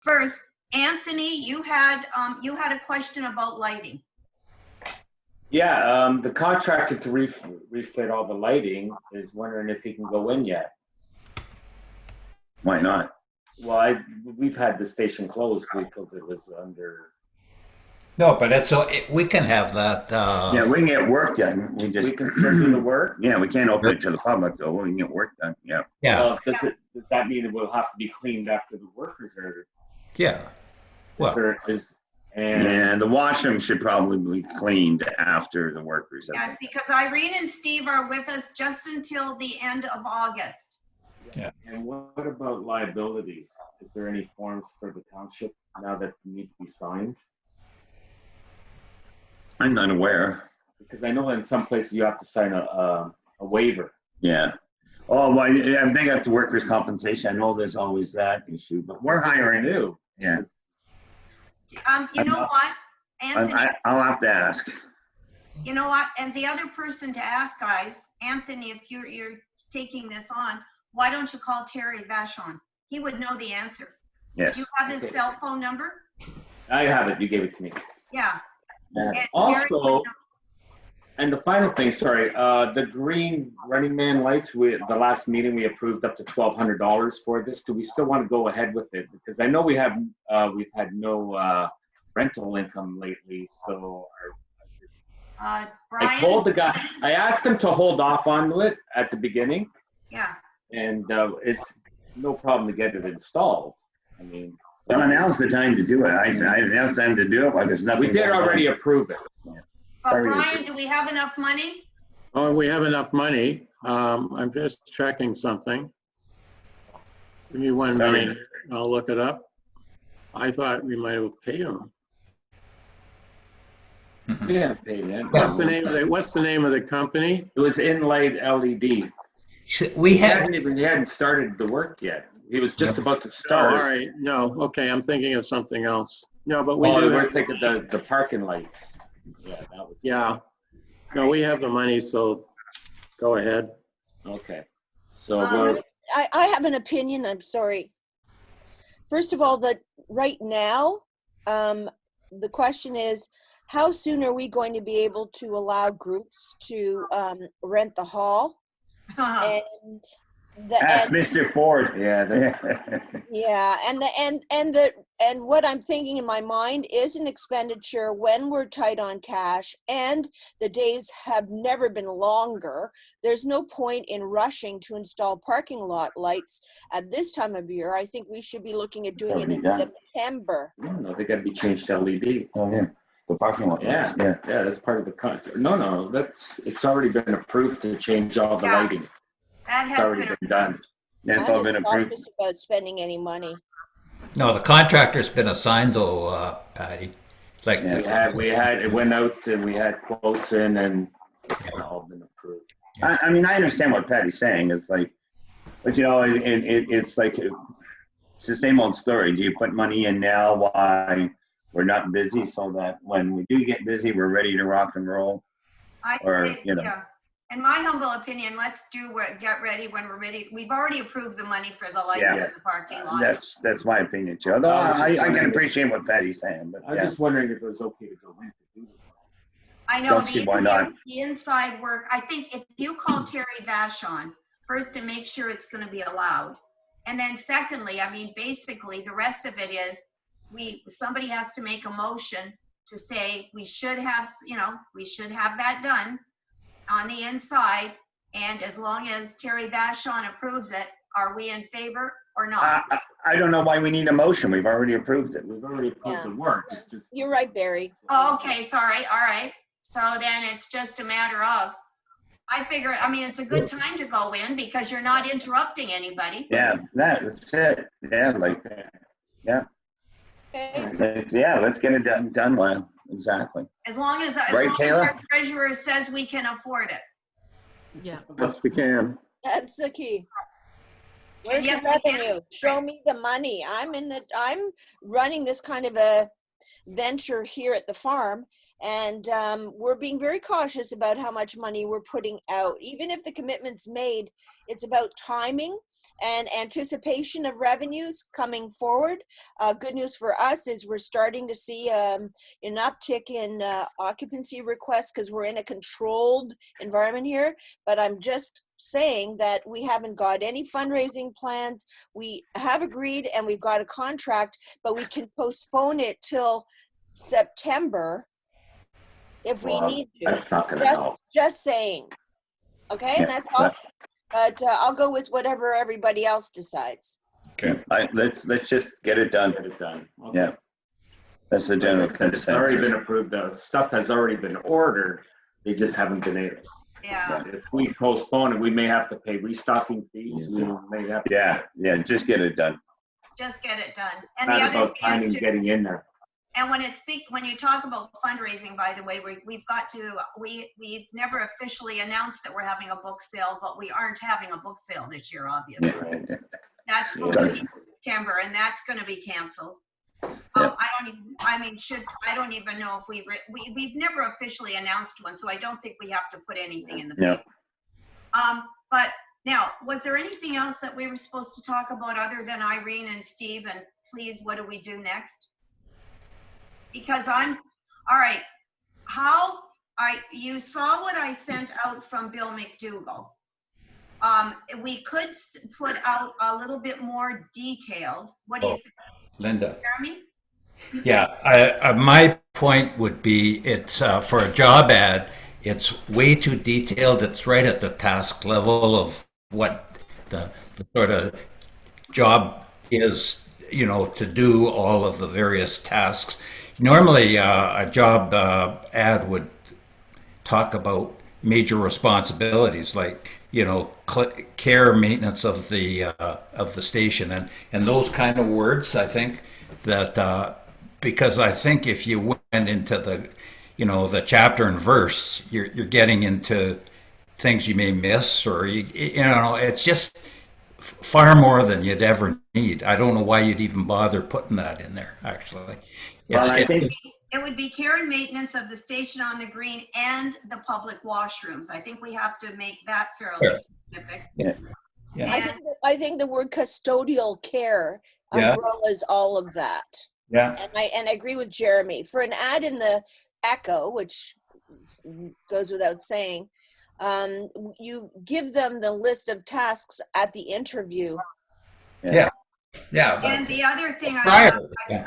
first, Anthony, you had a question about lighting. Yeah, the contractor to refit all the lighting is wondering if he can go in yet. Why not? Well, we've had the station closed because it was under. No, but it's we can have that. Yeah, we can get work done. We can still do the work. Yeah, we can't open it to the public though. We can get work done. Yeah. Yeah. Does that mean it will have to be cleaned after the workers are? Yeah. Well. And the washroom should probably be cleaned after the workers. Yeah, because Irene and Steve are with us just until the end of August. Yeah. And what about liabilities? Is there any forms for the township now that need to be signed? I'm not aware. Because I know in some places you have to sign a waiver. Yeah. Oh, well, I think at the workers' compensation, I know there's always that issue, but we're hiring. New. Yeah. You know what, Anthony? I'll have to ask. You know what? And the other person to ask, guys, Anthony, if you're taking this on, why don't you call Terry Vachon? He would know the answer. Yes. Do you have his cell phone number? I have it. You gave it to me. Yeah. And also, and the final thing, sorry, the green Running Man lights. The last meeting we approved up to $1,200 for this. Do we still want to go ahead with it? Because I know we've had no rental income lately, so. Brian? I told the guy. I asked him to hold off on it at the beginning. Yeah. And it's no problem to get it installed. I mean. Well, now's the time to do it. Now's the time to do it. While there's nothing. We did already approve it. But Brian, do we have enough money? Oh, we have enough money. I'm just checking something. Give me 1 minute. I'll look it up. I thought we might have paid them. We haven't paid it. What's the name of the company? It was Inlaid LED. We He hadn't started the work yet. He was just about to Oh, start. all right. No. Okay. I'm thinking of something else. No, but we Oh, do. we're thinking the parking lights. Yeah, that was. Yeah. No, we have the money, so go ahead. Okay. So I have an opinion. I'm sorry. First of all, that right now, the question is, how soon are we going to be able to allow groups to rent the hall? And Ask Mr. Ford. yeah. yeah, and what I'm thinking in my mind is an expenditure when we're tight on cash and the days have never been longer. There's no point in rushing to install parking lot lights at this time of year. I think we should be looking at doing it in September. No, they got to be changed to LED. Oh yeah, the parking lot. Yeah, that's part of the contract. No, it's already been approved to change all the lighting. That It's has already been done. That's all been approved. Just about spending any money. No, the contractor's been assigned though, Patty. Like we had it went out and we had quotes in and it's all been approved. I mean, I understand what Patty's saying. It's like, but you know, it's like it's the same old story. Do you put money in now while we're not busy, so that when we do get busy, we're ready to rock and roll? Yeah. In my humble opinion, let's get ready when we're ready. We've already approved the money for the lighting in the parking lot. That's my opinion too. Although I can appreciate what Patty's saying, but I was just wondering if it was okay to go in to do this. I know. Don't see why not. The inside work. I think if you call Terry Vachon first to make sure it's going to be allowed, and then secondly, I mean, basically the rest of it is somebody has to make a motion to say we should have that done on the inside, and as long as Terry Vachon approves it, are we in favor or not? I don't know why we need a motion. We've already approved it. We've already approved the work. You're right, Barry. Oh, okay, sorry. All right. So then it's just a matter of, I figure, I mean, it's a good time to go in because you're not interrupting anybody. Yeah, that's it. Yeah, yeah. Okay. Yeah, let's get it done well. Exactly. As long as Kayla? our treasurer says we can afford it. Yeah. Yes, we can. That's the key. Where's Yes, the we can. revenue? Show me the money. I'm running this kind of a venture here at the farm, and we're being very cautious about how much money we're putting out. Even if the commitment's made, it's about timing and anticipation of revenues coming forward. Good news for us is we're starting to see an uptick in occupancy requests because we're in a controlled environment here. But I'm just saying that we haven't got any fundraising plans. We have agreed and we've got a contract, but we can postpone it till September if we Well, need to. that's not gonna help. Just saying. Okay, and that's all. But I'll go with whatever everybody else decides. Okay. Let's just get it done. Get it done. Okay. Yeah. That's the general It's already been consensus. approved. The stuff has already been ordered. They just haven't been able. Yeah. If we postpone it, we may have to pay restocking fees. We may have to. Yeah, just get it done. Just get it done. And the Not other about thing timing too, getting in there. and when you talk about fundraising, by the way, we've never officially announced that we're having a book sale, but we aren't having a book sale this year, obviously. Yeah. That's Yeah. going to be September, and that's going to be canceled. Yeah. I don't even know if we've never officially announced one, so I don't think we have to put anything in the Yeah. paper. But now, was there anything else that we were supposed to talk about other than Irene and Steve? And please, what do we do next? Because all right, you saw what I sent out from Bill McDougall. We could put out a little bit more detailed. What do you think, Linda. Jeremy? Yeah, my point would be it's for a job ad, it's way too detailed. It's right at the task level of what the sort of job is, to do all of the various tasks. Normally, a job ad would talk about major responsibilities like care, maintenance of the station, and those kind of words. I think that because I think if you went into the chapter and verse, you're getting into things you may miss, or it's just far more than you'd ever need. I don't know why you'd even bother putting that in there. Actually, Well, I think It would be care and maintenance of the station on the green and the public washrooms. I think we have to make that fairly Sure. specific. Yeah. And I think the word custodial care Yeah. umbrellas all of that. Yeah. And I agree with Jeremy. For an ad in the Echo, which goes without saying, you give them the list of tasks at the interview. Yeah. and the other thing Prior. Yeah.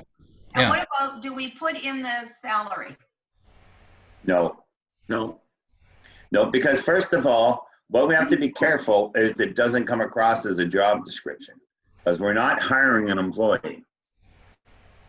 and Yeah. what about, do we put in the salary? no, because first of all, what we have to be careful is that it doesn't come across as a job description, because we're not hiring an employee,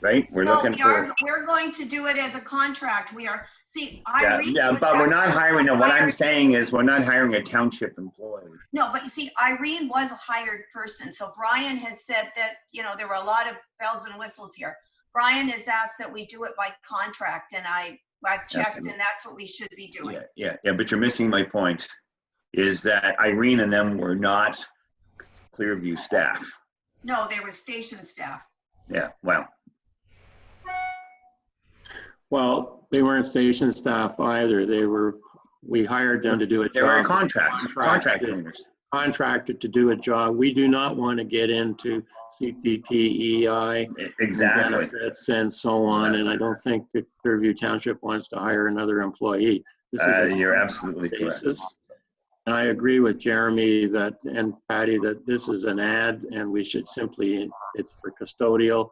right? We're No, looking for. we're going to do it as a contract. We are, see, Yeah, but we're not hiring, what I'm saying is we're not hiring a township employee. No, but you see, Irene was a hired person. So Brian has said that, there were a lot of bells and whistles here. Brian has asked that we do it by contract, and I've checked, and that's what we should be doing. Yeah, but you're missing my point, is that Irene and them were not Clearview staff. No, they were station staff. Yeah, well, Well, they weren't station staff either. We hired them to do a job. they were contract cleaners. Contracted to do a job. We do not want to get into CPP, EI, Exactly. benefits and so on. And I don't think the Clearview Township wants to hire another employee. This is a You're absolutely correct. basis. And I agree with Jeremy and Patty that this is an ad and we should simply, it's for custodial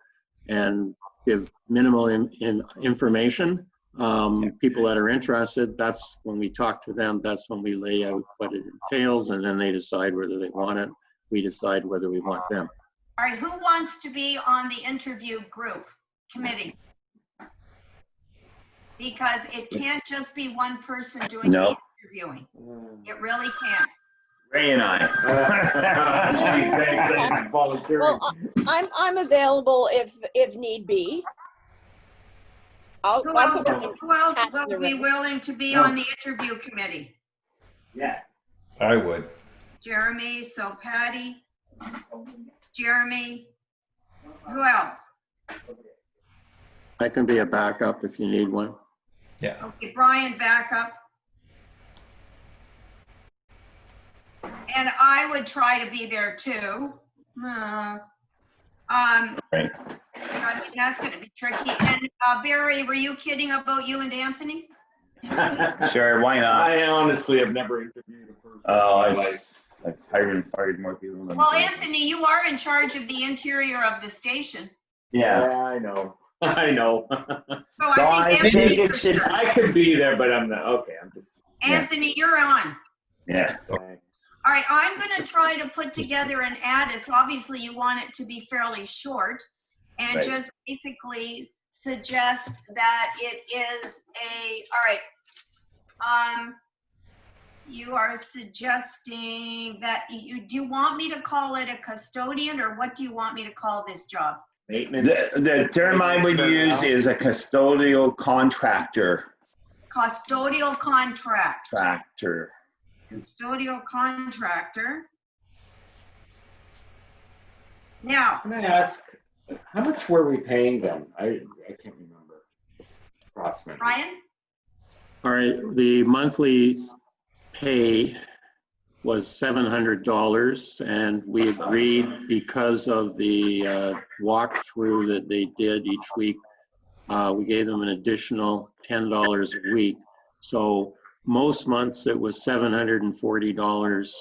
and give minimal information. People that are interested, that's when we talk to them, that's when we lay out what it entails, and then they decide whether they want it. We decide whether we want them. All right, who wants to be on the interview committee? Because it can't just be one person doing the interviewing. It really can't. Ray and I. Well, I'm available if need be. Who else will be willing to be on the interview committee? Yeah. I would. Jeremy, so Patty, Jeremy, who else? I can be a backup if you need one. Yeah. Okay, Brian, backup. And I would try to be there too. Uh, Right. I mean, that's gonna be tricky. And Barry, were you kidding about you and Anthony? Sure, why not? I honestly have never interviewed a person. Oh, in my life. I've hired and fired more people than. Well, Anthony, you are in charge of the interior of the station. Yeah. I know. I know. So So I I think think Anthony, it should. I could be there, but I'm not. Okay, I'm just. Anthony, you're on. Yeah. All right, I'm gonna try to put together an ad. It's obviously you want it to be fairly short and Right. just basically suggest that it is all right. You are suggesting that do you want me to call it a custodian or what do you want me to call this job? Maintenance. The term I would use is a custodial contractor. Custodial contract. Tractor. Custodial contractor. Now, Can I ask, how much were we paying them? I can't remember. Approximately. Ryan? All right, the monthly pay was $700, and we agreed because of the walkthrough that they did each week, we gave them an additional $10 a week. So most months it was $740.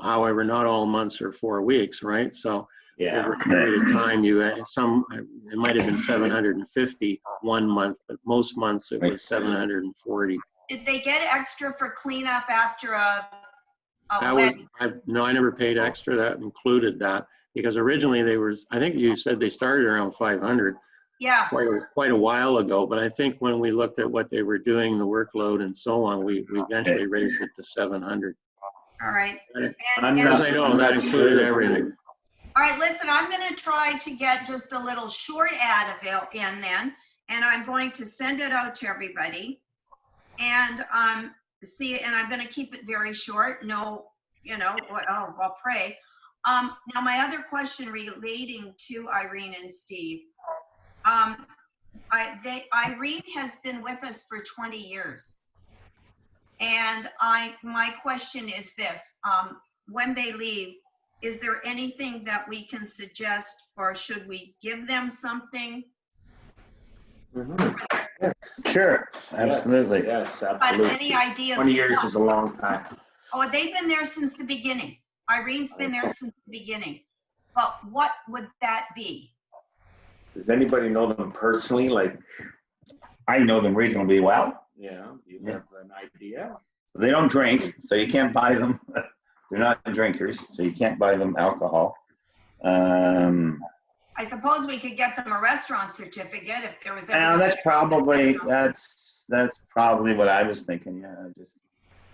However, not all months are 4 weeks, right? So Yeah. over a period of time, it might have been 750 one month, but most months it was 740. Did they get extra for cleanup after a That was, wedding? no, I never paid extra. That included that because originally I think you said they started around 500 Yeah, quite a while ago. But I think when we looked at what they were doing, the workload and so on, we eventually raised it to 700. all right. I'm As not- I know, I'm that not included sure. everything. All right, listen, I'm gonna try to get just a little short ad in then, and I'm going to send it out to everybody. And and I'm gonna keep it very short, no, I'll pray. Now my other question relating to Irene and Steve. Irene has been with us for 20 years. And my question is this, when they leave, is there anything that we can suggest or should we give them something? Mhm. Yes. Sure, absolutely. Yes, But absolutely. any ideas? 20 years is a long time. Oh, they've been there since the beginning. Irene's been there since the beginning. But what would that be? Does anybody know them personally? Like, I know them reasonably well. you have an idea? They don't drink, so you can't buy them. They're not drinkers, so you can't buy them alcohol. I suppose we could get them a restaurant certificate if there was ever. Now that's probably what I was thinking. Yeah, just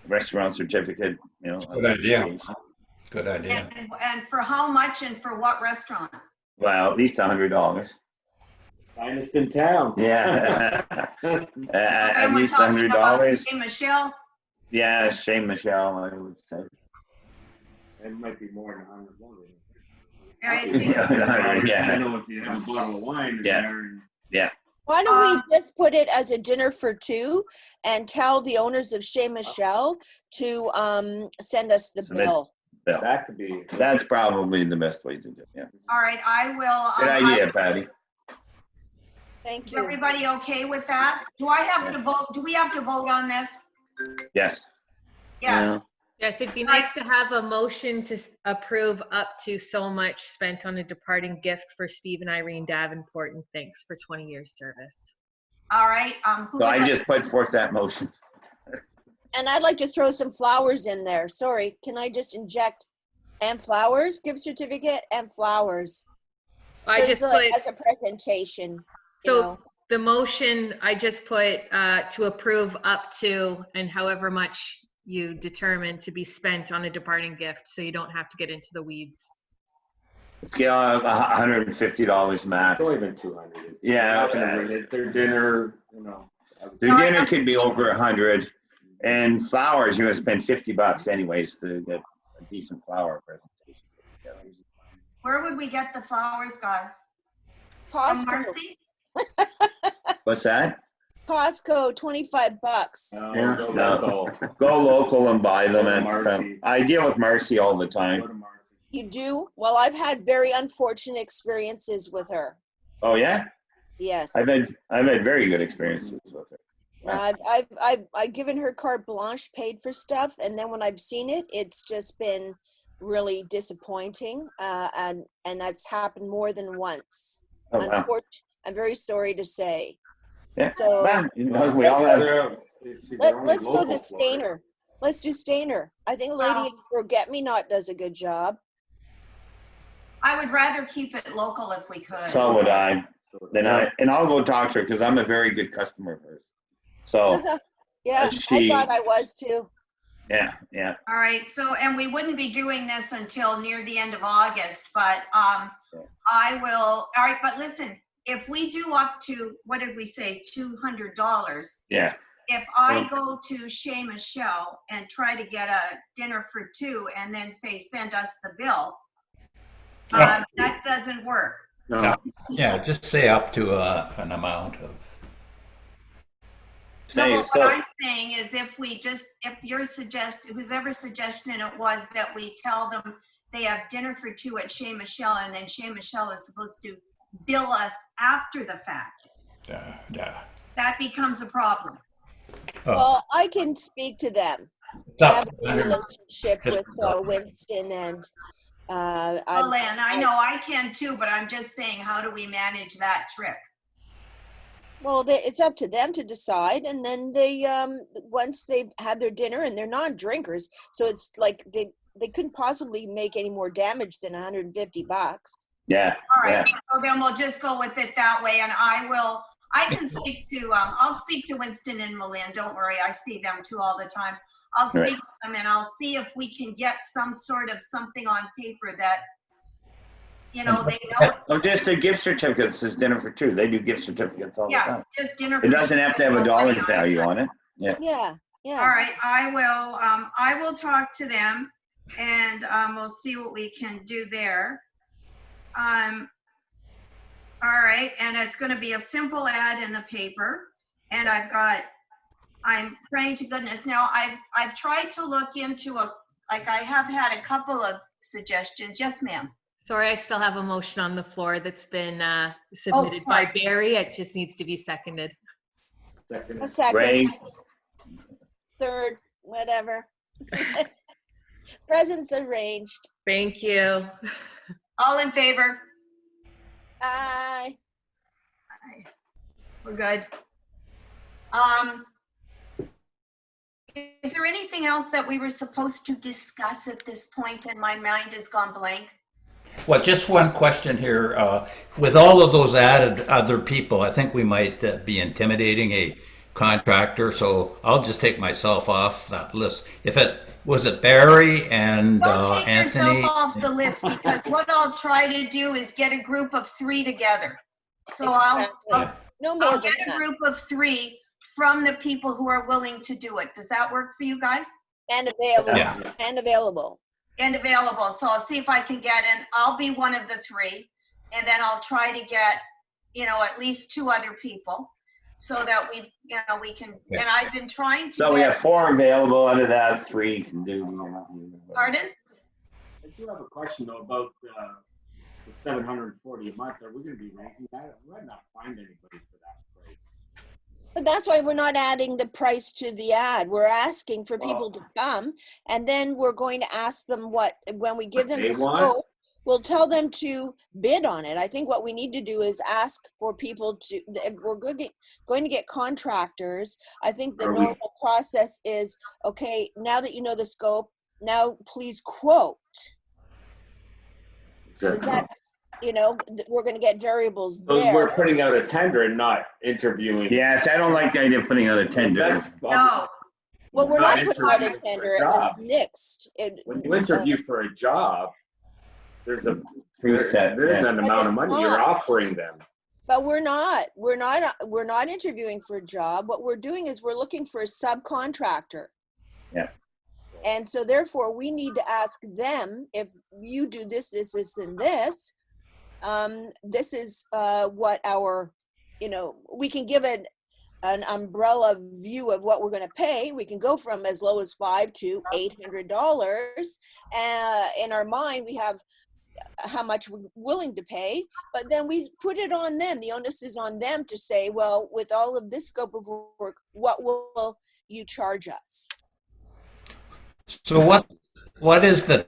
a restaurant certificate. Good idea. appreciation. Good idea. And for how much and for what restaurant? Well, at least $100. Finest in town. Yeah, And at we're least talking about $100. Hey, Michelle, Yeah, Shane Michelle, I would say. It might be more than 100 dollars. I think- Yeah. I know if you have a bottle of wine in Yeah. there. And, Why don't we just put it as a dinner for two and tell the owners of Chez Michel to send us the Submit. bill? Bill. that could be. That's probably the best way to do it. Yeah. all right, I will. Good idea, Patty. Thank Is you. everybody okay with that? Do I have to vote? Do we have to vote on this? Yes. Yes. Yes, it'd be nice to have a motion to approve up to so much spent on a departing gift for Steve and Irene Davenport, and thanks for 20 years service. All right. So I just put forth that motion. And I'd like to throw some flowers in there. Sorry, can I just inject and flowers, gift certificate and flowers? I just As put, a presentation, you so know. the motion, I just put to approve up to and however much you determine to be spent on a departing gift, so you don't have to get into the weeds. Yeah, $150 max. It's only been 200. Yeah. Their dinner, Their dinner could be over 100, and flowers you're gonna spend $50 anyways to get a decent flower presentation. Where would we get the flowers, guys? From Costco, Marcy? What's that? Costco, $25. Yeah. No. Go local and buy them Go to at. Marcy. I deal with Marcy all the time. Go to Marcy. You do? Well, I've had very unfortunate experiences with her. Oh yeah, Yes. I've had very good experiences with her. I've given her carte blanche, paid for stuff, and then when I've seen it, it's just been really disappointing. And that's happened more than once. Oh wow. I'm very sorry to say. Yeah. So Well, we all have. let's go to Stainer. Let's do Stainer. I think Lady Forget Me Not does a good job. I would rather keep it local if we could. So would I. I'll go talk to her because I'm a very good customer of hers. So yeah, I thought I was too. Yeah. All right. So, and we wouldn't be doing this until near the end of August, but I will. All right. But listen, if we do up to, what did we say, $200? Yeah. If I go to Chez Michelle and try to get a dinner for two and then say, send us the bill, that doesn't work. No. Yeah, just say up to an amount of. What I'm saying is if your whoever's suggestion it was that we tell them they have dinner for two at Chez Michelle and then Chez Michelle is supposed to bill us after the fact. Yeah. That becomes a problem. Well, I can speak to them. I have a relationship with Winston and Lynn, I know I can too, but I'm just saying, how do we manage that trip? Well, it's up to them to decide, and then they once they've had their dinner, and they're non-drinkers, so it's like they couldn't possibly make any more damage than $150. Yeah. All right. Yeah. So then we'll just go with it that way, and I'll speak to Winston and Malin. Don't worry, I see them too all the time. I'll speak to them and I'll see if we can get some sort of something on paper that, they know. Oh, just a gift certificate that says dinner for two. They do gift certificates all the time. Yeah, just dinner for two. It doesn't have to have a dollar value on it. Yeah. Yeah. All right, I will talk to them and we'll see what we can do there. All right, and it's going to be a simple ad in the paper, and I'm praying to goodness. Now, I've tried to look into I have had a couple of suggestions. Yes, ma'am. Sorry, I still have a motion on the floor that's been submitted by Barry. It just needs to be seconded. A second. Ray. Third, whatever. Presents arranged. Thank you. All in favor? Aye. We're good. Is there anything else that we were supposed to discuss at this point and my mind has gone blank? Well, just one question here. With all of those added other people, I think we might be intimidating a contractor, so I'll just take myself off that list. Was it Barry and Don't take Anthony? yourself off the list, because what I'll try to do is get a group of 3 together. So I'll get a group of 3 from the people who are willing to do it. Does that work for you guys? And available. Yeah. And available. So I'll see if I can get in. I'll be one of the 3, and then I'll try to get, at least 2 other people, so that we can. Yeah. And I've been trying to. So we have 4 available. Out of that, 3 can do. Pardon? I do have a question though about the $740 a month. Are we going to be raising that? We might not find anybody for that price. But that's why we're not adding the price to the ad. We're asking for people to come, and then we're going to ask them when we give them the scope, we'll tell them to bid on it. I think what we need to do is ask for people to, if we're going to get contractors, I think the normal process is, okay, now that you know the scope, now please quote. Because that's, we're going to get variables there. We're putting out a tender and not interviewing. Yes, I don't like the idea of putting out a tender. No. Well, we're not putting out a tender. It was nixed. When you interview for a job, there's an amount of money you're offering them. But we're not interviewing for a job. What we're doing is we're looking for a subcontractor. Yeah. And so therefore we need to ask them, if you do this, and this, this is what our, we can give an umbrella view of what we're going to pay. We can go from as low as $500 to $800. In our mind, we have how much we're willing to pay, but then we put it on them. The onus is on them to say, well, with all of this scope of work, what will you charge us? So what is the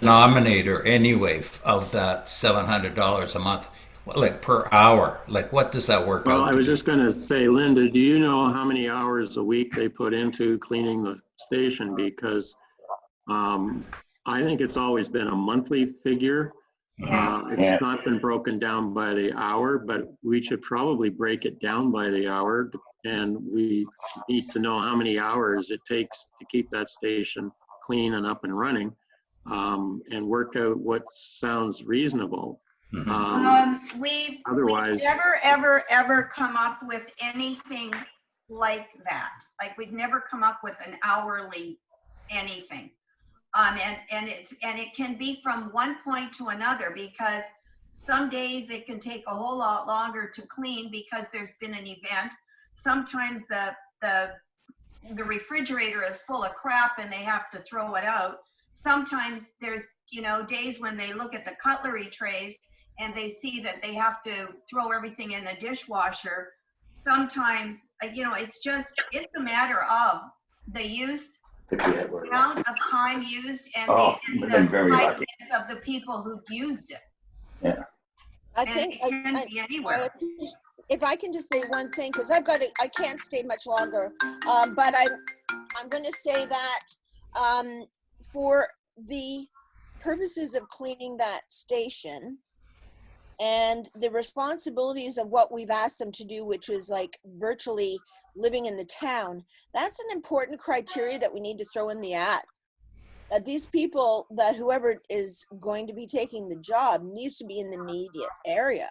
denominator anyway of that $700 a month? Like per hour? Like what does that work Well, out I to was be? just going to say, Linda, do you know how many hours a week they put into cleaning the station? Because I think it's always been a monthly figure. Yeah. Yeah. It's not been broken down by the hour, but we should probably break it down by the hour. And we need to know how many hours it takes to keep that station clean and up and running, and work out what sounds reasonable. We've Otherwise- never, ever come up with anything like that. Like, we've never come up with an hourly anything. And it can be from one point to another, because some days it can take a whole lot longer to clean because there's been an event. Sometimes the refrigerator is full of crap and they have to throw it out. Sometimes there's, days when they look at the cutlery trays and they see that they have to throw everything in the dishwasher. Sometimes, it's a matter of the use, the amount of time used, and We've been very lucky. kindness of the people who used it. Yeah. I And think it can be anywhere. if I can just say one thing, because I can't stay much longer, but I'm going to say that for the purposes of cleaning that station and the responsibilities of what we've asked them to do, which is like virtually living in the town, that's an important criteria that we need to throw in the ad. That these people, that whoever is going to be taking the job needs to be in the immediate area.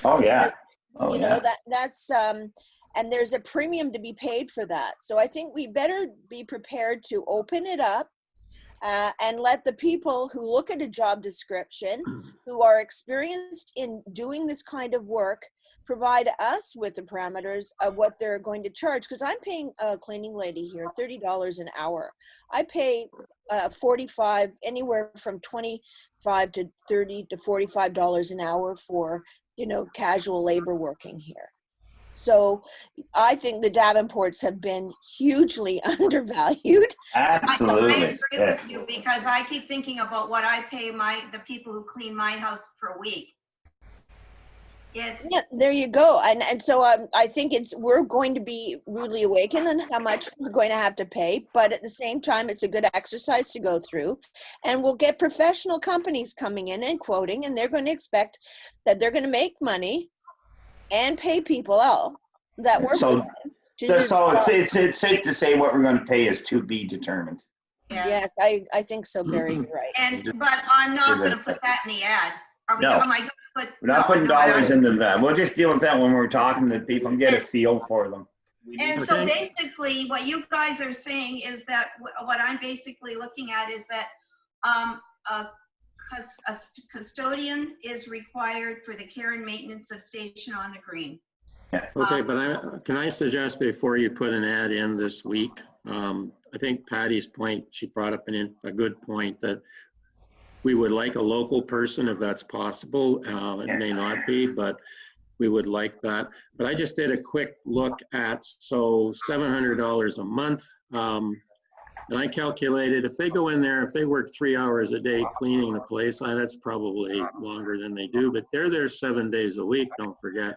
Oh, yeah. Oh, You yeah. know, that's and there's a premium to be paid for that. So I think we better be prepared to open it up and let the people who look at a job description, who are experienced in doing this kind of work, provide us with the parameters of what they're going to charge. Because I'm paying a cleaning lady here $30 an hour. I pay 45, anywhere from 25 to 30 to $45 an hour for, casual labor working here. So I think the Davenports have been hugely undervalued. I Absolutely. agree with you, because I keep thinking about what I pay the people who clean my house per week. Yeah, there you go. And so I think we're going to be rudely awakened on how much we're going to have to pay, but at the same time, it's a good exercise to go through, and we'll get professional companies coming in and quoting, and they're going to expect that they're going to make money and pay people out that work. So, with them to do so the job. it's safe to say what we're going to pay is to be determined. Yes, I think so, Barry. You're right. But I'm not going to put that in the ad. No. Am I going to put? We're not putting dollars in the van. We'll just deal with that when we're talking to people and get a feel for them. And so basically, what you guys are saying is that what I'm basically looking at is that a custodian is required for the care and maintenance of Station on the Green. Okay, but can I suggest before you put an ad in this week, I think Patty's point, she brought up a good point, that we would like a local person if that's possible. It may not be, but we would like that. But I just did a quick look at, so $700 a month. And I calculated if they go in there, if they work 3 hours a day cleaning the place, that's probably longer than they do, but they're there 7 days a week, don't forget,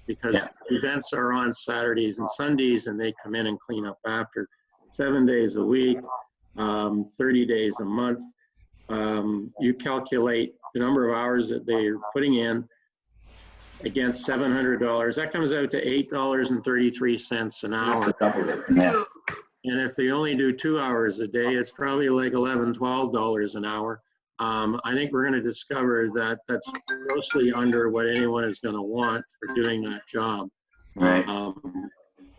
because events are on Saturdays and Sundays and they come in and clean up after. 7 days a week, 30 days a month. You calculate the number of hours that they're putting in against $700. That comes out to $8.33 an hour. Yeah. And if they only do 2 hours a day, it's probably like $11, $12 an hour. I think we're going to discover that that's grossly under what anyone is going to want for doing that job. Right.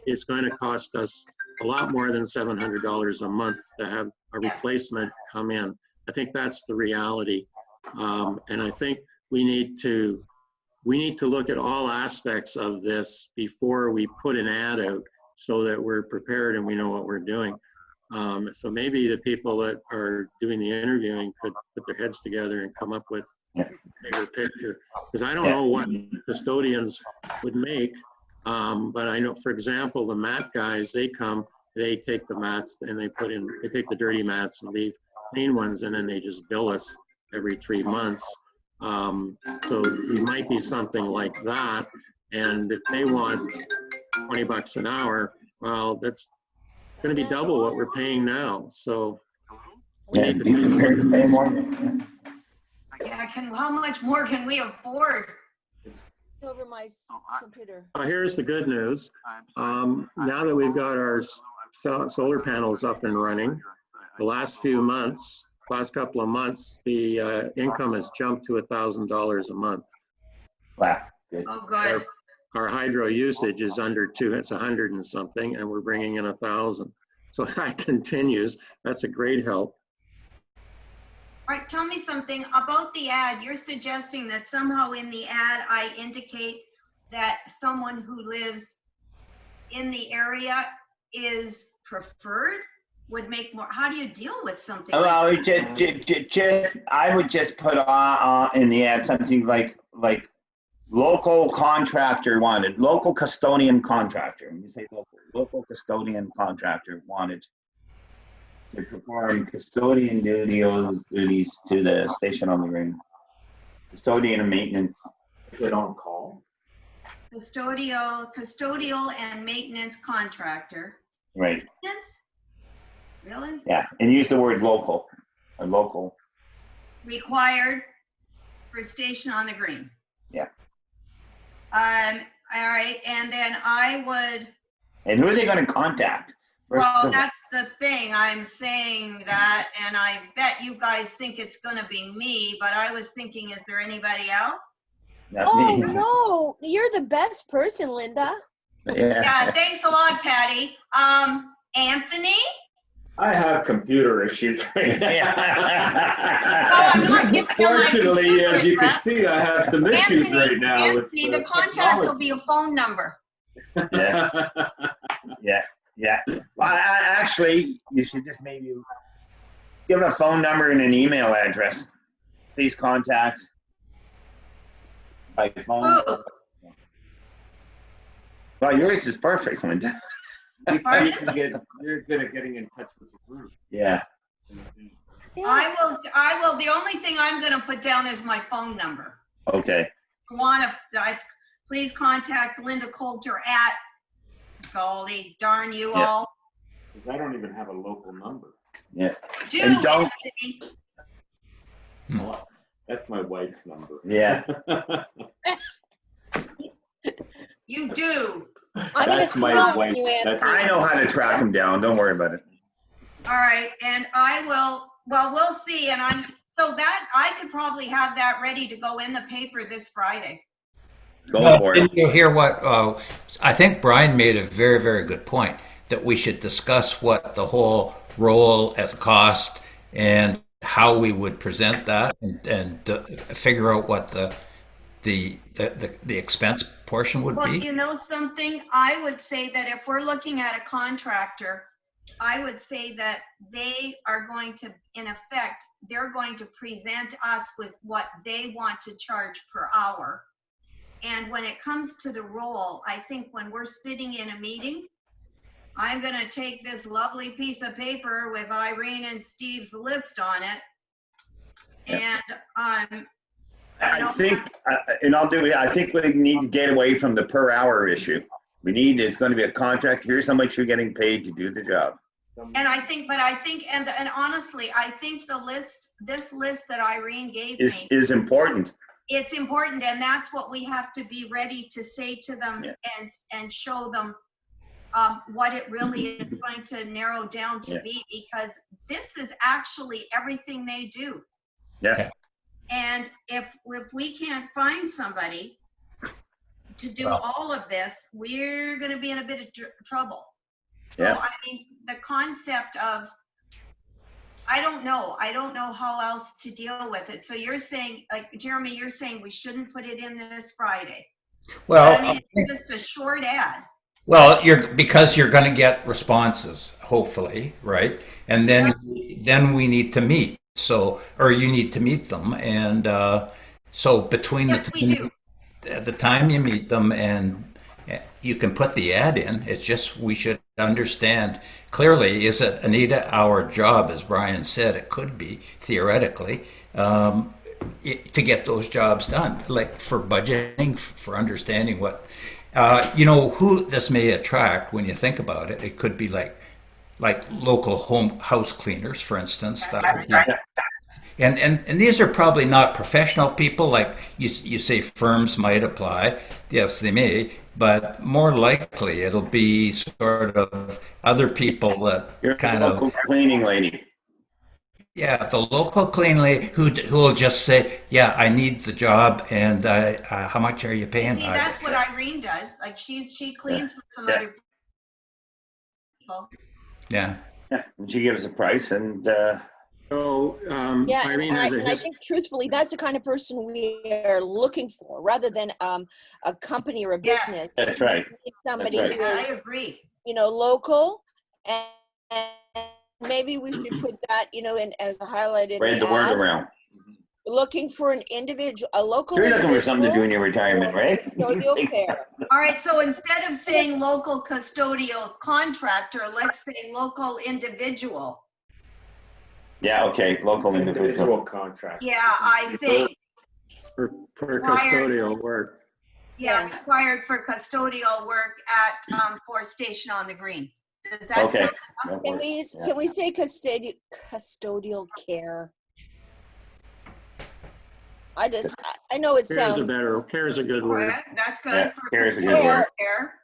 It's going to cost us a lot more than $700 a month to have a replacement come in. I think that's the reality. And I think we need to we need to look at all aspects of this before we put an ad out so that we're prepared and we know what we're doing. So maybe the people that are doing the interviewing could put their heads together and come up with a bigger picture. Because I don't know what custodians would make, but I know, for example, the mat guys, they come, they take the mats and they take the dirty mats and leave clean ones, and then they just bill us every 3 months. So it might be something like that. And if they want $20 an hour, well, that's going to be double what we're paying now. So we need to be prepared to pay more. Yeah, how much more can we afford? Over my computer. Here's the good news. Now that we've got our solar panels up and running, the last couple of months, the income has jumped to $1,000 a month. Wow, good. Oh, good. Our hydro usage is under 2, it's 100 and something, and we're bringing in 1,000. So if that continues, that's a great help. All right, tell me something about the ad. You're suggesting that somehow in the ad, I indicate that someone who lives in the area is preferred, would make more. How do you deal with something Well, like that? I would just put in the ad something like local contractor wanted, local custodian contractor. When you say local custodian contractor wanted to perform custodian duties to the station on the green. Custodian and maintenance. Is it on call? Custodial and maintenance contractor. Right. Maintenance? Really? Yeah, and use the word local. Or local. Required for station on the green. Yeah. All right, and then I would. And who are they going to contact? Well, that's the thing. I'm saying that, and I bet you guys think it's going to be me, but I was thinking, is there anybody else? Oh, no, you're the best person, Linda. Yeah, thanks a lot, Patty. Anthony? I have computer issues right now. Well, I'm not giving you my Fortunately, computer as you can address. see, I have some issues right now. Anthony, the contact will be a phone number. Yeah. Well, actually, you should just maybe give a phone number and an email address. Please contact by phone. Ooh. Well, yours is perfect, Linda. You're good at getting in touch with the group. Yeah. I will. The only thing I'm going to put down is my phone number. Okay. Please contact Linda Coulter at Golly, darn you all. I don't even have a local number. Yeah. Do And don't. Anthony. Well, that's my wife's number. Yeah. You do. I'm going That's to my call wife. you, Anthony. I know how to track them down. Don't worry about it. All right, and I will. Well, we'll see. And I could probably have that ready to go in the paper this Friday. Go for it. Didn't you hear what? I think Brian made a very, very good point that we should discuss what the whole role as cost and how we would present that and figure out what the expense portion would Well, be. you know something? I would say that if we're looking at a contractor, I would say that they are going to, in effect, they're going to present us with what they want to charge per hour. And when it comes to the role, I think when we're sitting in a meeting, I'm going to take this lovely piece of paper with Irene and Steve's list on it. And I think, I think we need to get away from the per hour issue. It's going to be a contract. Here's how much you're getting paid to do the job. and honestly, I think this list that Irene gave me Is important. it's important, and that's what we have to be ready to say to them and show them what it really is going to narrow down to be, because this is actually everything they do. Yeah. Okay. And if we can't find somebody to do all of this, we're going to be in a bit of trouble. So, I mean, the concept of I don't know. I don't know how else to deal with it. So you're saying, like, Jeremy, you're saying we shouldn't put it in this Friday. But I Well, mean, it's just a short ad. well, because you're going to get responses, hopefully, right? And then we need to meet. So, or you need to meet them, and so between Yes, we do. the time you meet them and you can put the ad in. It's just we should understand clearly, is it Anita our job, as Brian said, it could be theoretically, to get those jobs done, like for budgeting, for understanding what, who this may attract when you think about it. It could be like local home house cleaners, for instance. That would be, and these are probably not professional people, like you say firms might apply. Yes, they may, but more likely it'll be sort of other people that Your kind local of, cleaning lady. yeah, the local clean lady who will just say, yeah, I need the job, and how much are you paying? See, that's what Irene does. Like she cleans with some Yeah. other people. Yeah. Yeah, and she gives a price, and So Yeah, Irene and has a I think truthfully, that's the kind of person we are looking for, rather than a company or a Yes. business. that's right. We need somebody That's who Yeah, I is, agree. local, and maybe we should put that, in as a highlight in Spread the the word ad. around. Looking for an individual, a local You're individual. looking for something to do in your retirement, right? Custodial care. All right, so instead of saying local custodial contractor, let's say local individual. Yeah, okay, local individual. Individual contract. Yeah, I think, for Required. custodial work. yeah, Yes. required for custodial work at, for Station on the Green. Does that Okay. sound? that Can works, we, can we say custodial care? I know it Care is a sounds, better, care is a good word. Okay, that's Yeah, good for care is a good custodial word. care.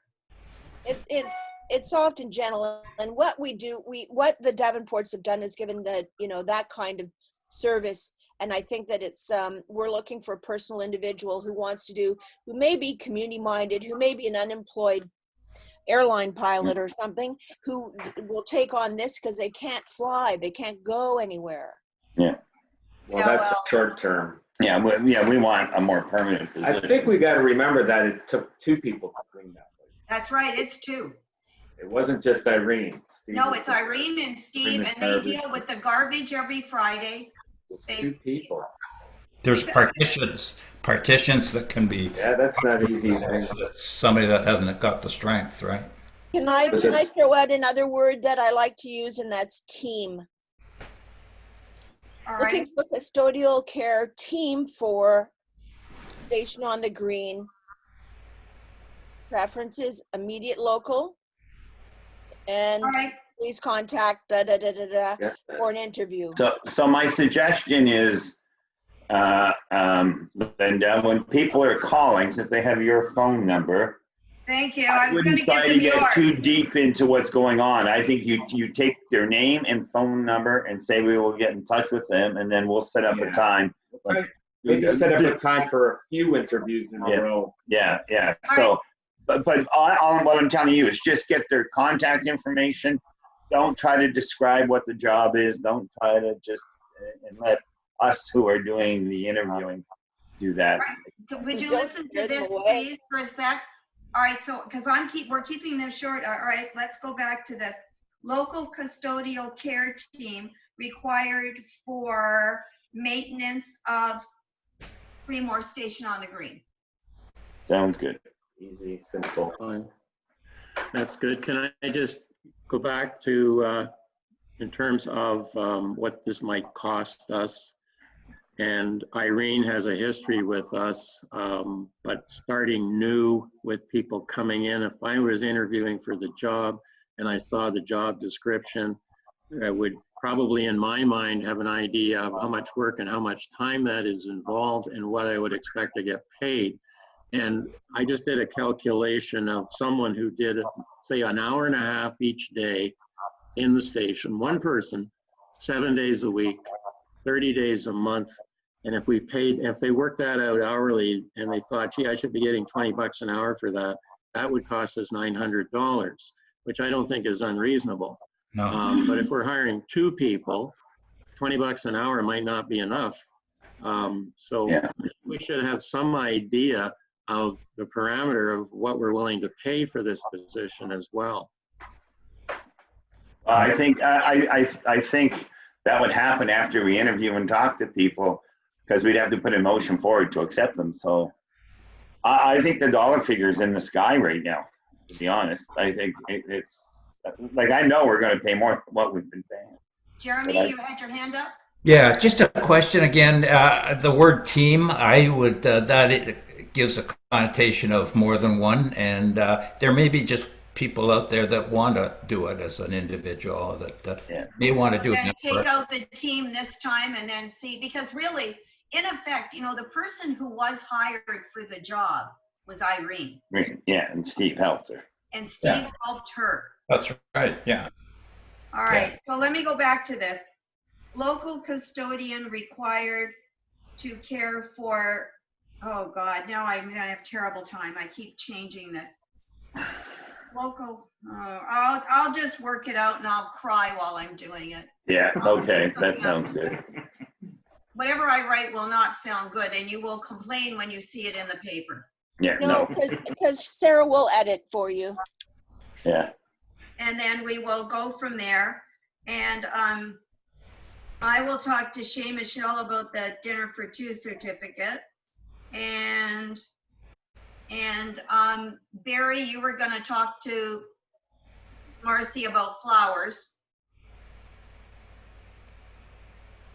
it's soft and gentle, and what we do, what the Davenports have done is given the, that kind of service. And I think that it's, we're looking for a personal individual who wants to do, who may be community minded, who may be an unemployed airline pilot or something, who will take on this because they can't fly, they can't go anywhere. Yeah, Well, that's short term. yeah, we want a more permanent I position. think we got to remember that it took two people to clean that place. That's right, it's two. It wasn't just Irene. Steve No, was it's there. Irene and Steve, the and they garbage. deal with the garbage every Friday. It was two people. There's partitions that can be, Yeah, that's not easy. it's somebody that hasn't got the strength, right? Can I throw out another word that I like to use, and that's team. All Looking right, for custodial care team for Station on the Green. Preferences immediate local, and all right. please contact Yeah. for an interview. So my suggestion is, Linda, when people are calling, since they have your phone number, Thank you. I I was gonna wouldn't try give to them get too yours. deep into what's going on. I think you take their name and phone number and say we will get in touch with them, and then we'll set up a Yeah. time. Right. Maybe set up a time for a few interviews in a Yeah. row. Yeah. All So, but all what I'm telling you is just get their contact information. Don't try to describe what the job is. Don't try to just and let us who are doing the interviewing do that. Would you Don't listen to give this, them away. please, for a sec? All right, so, because we're keeping this short. All right, let's go back to this. Local custodial care team required for maintenance of Creemore Station on the Green. Sounds good. Easy, simple. Fine. That's good. Can I just go back to, in terms of what this might cost us? And Irene has a history with us, but starting new with people coming in, if I was interviewing for the job and I saw the job description, I would probably in my mind have an idea of how much work and how much time that is involved and what I would expect to get paid. And I just did a calculation of someone who did, say, an hour and a half each day in the station, one person, 7 days a week, 30 days a month. And if they worked that out hourly and they thought, gee, I should be getting 20 bucks an hour for that, that would cost us $900, which I don't think is unreasonable. No. But if we're hiring two people, $20 an hour might not be enough. So Yeah. we should have some idea of the parameter of what we're willing to pay for this position as well. I think that would happen after we interview and talk to people, because we'd have to put a motion forward to accept them. So I think the dollar figure is in the sky right now, to be honest. I think it's like, I know we're going to pay more than what we've been paying. Jeremy, you had your hand up? Yeah, just a question again. The word team, I would, that it gives a connotation of more than one, and there may be just people out there that want to do it as an individual that may want to do And it. take out the team this time and then see, because really, in effect, you know, the person who was hired for the job was Irene, Yeah, and Steve helped her. and Steve helped her. That's right, yeah. All right, so let me go back to this. Local custodian required to care for, oh God, now I'm gonna have terrible time. I keep changing this. Local, I'll just work it out and I'll cry while I'm doing it. Yeah, okay, that sounds good. Whatever I write will not sound good, and you will complain when you see it in the paper. Yeah, No, because Sarah will edit for you. Yeah. And then we will go from there. And I will talk to Shay Michelle about the dinner for two certificate. And Barry, you were going to talk to Marcy about flowers.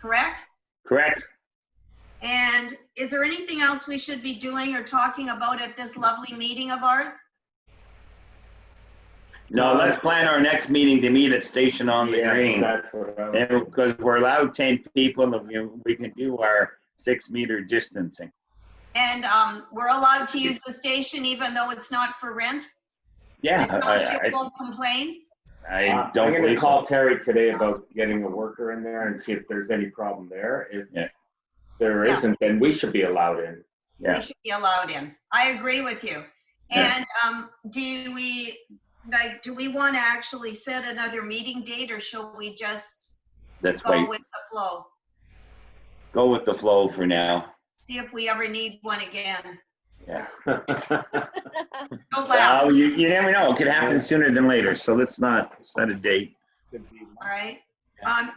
Correct? Correct. And is there anything else we should be doing or talking about at this lovely meeting of ours? No, let's plan our next meeting to meet at Station on the Green. That's what I was. Because we're allowed 10 people, and we can do our 6-meter distancing. And we're allowed to use the station even though it's not for rent? Yeah, And people complain? I I'm don't going to believe call so. Terry today about getting a worker in there and see if there's any problem there. If there Yeah. isn't, then we should be allowed in. Yeah. We should be allowed in. I agree with you. Yeah. And do we want to actually set another meeting date, or shall we just Let's go wait. with the flow? Go with the flow for now. See if we ever need one again. Yeah. Don't laugh. Well, you never know. It could happen sooner than later. So let's not set a date. All right.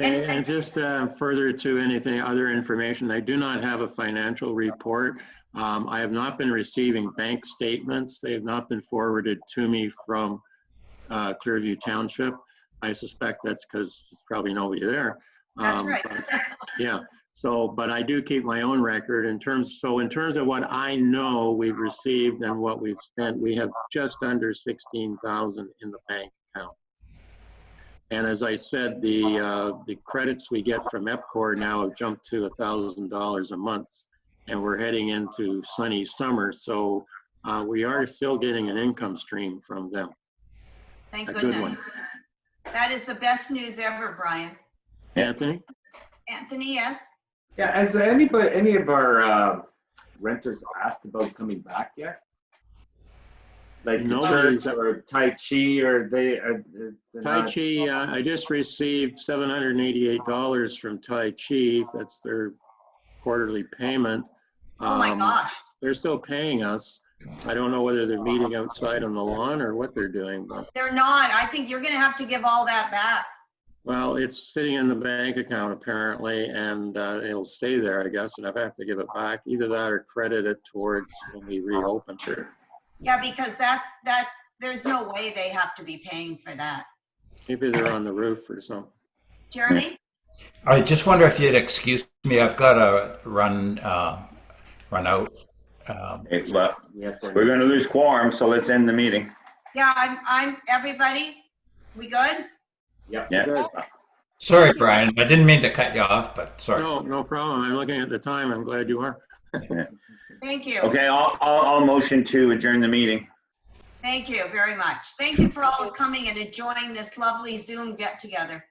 And just further to anything, other information, I do not have a financial report. I have not been receiving bank statements. They have not been forwarded to me from Clearview Township. I suspect that's because there's probably nobody there. That's right. Yeah. So, but I do keep my own record in terms of what I know we've received and what we've spent, we have just under 16,000 in the bank account. And as I said, the credits we get from EPCOR now have jumped to $1,000 a month, and we're heading into sunny summer. So we are still getting an income stream from them. Thank A good goodness. one. That is the best news ever, Brian. Anthony? Anthony, yes? Yeah, has any of our renters asked about coming back yet? Like the Nobody's- church or Tai Chi, or they're Tai not- Chi, I just received $788 from Tai Chi. That's their quarterly payment. Oh my gosh. They're still paying us. I don't know whether they're meeting outside on the lawn or what they're doing, but, They're not. I think you're going to have to give all that back. well, it's sitting in the bank account apparently, and it'll stay there, I guess, and if I have to give it back, either that or credit it towards when we reopen. Yeah, because there's no way they have to be paying for that. Maybe they're on the roof or something. Jeremy? I just wonder if you'd excuse me. I've got to run out. Well, we have to- we're going to lose quorum, so let's end the meeting. Yeah, I'm everybody, we good? Yep. Yeah. Sorry, Brian. I didn't mean to cut you off, but sorry. No problem. I'm looking at the time. I'm glad you are. Thank you. Okay, I'll motion to adjourn the meeting. Thank you very much. Thank you for all coming and enjoying this lovely Zoom get together.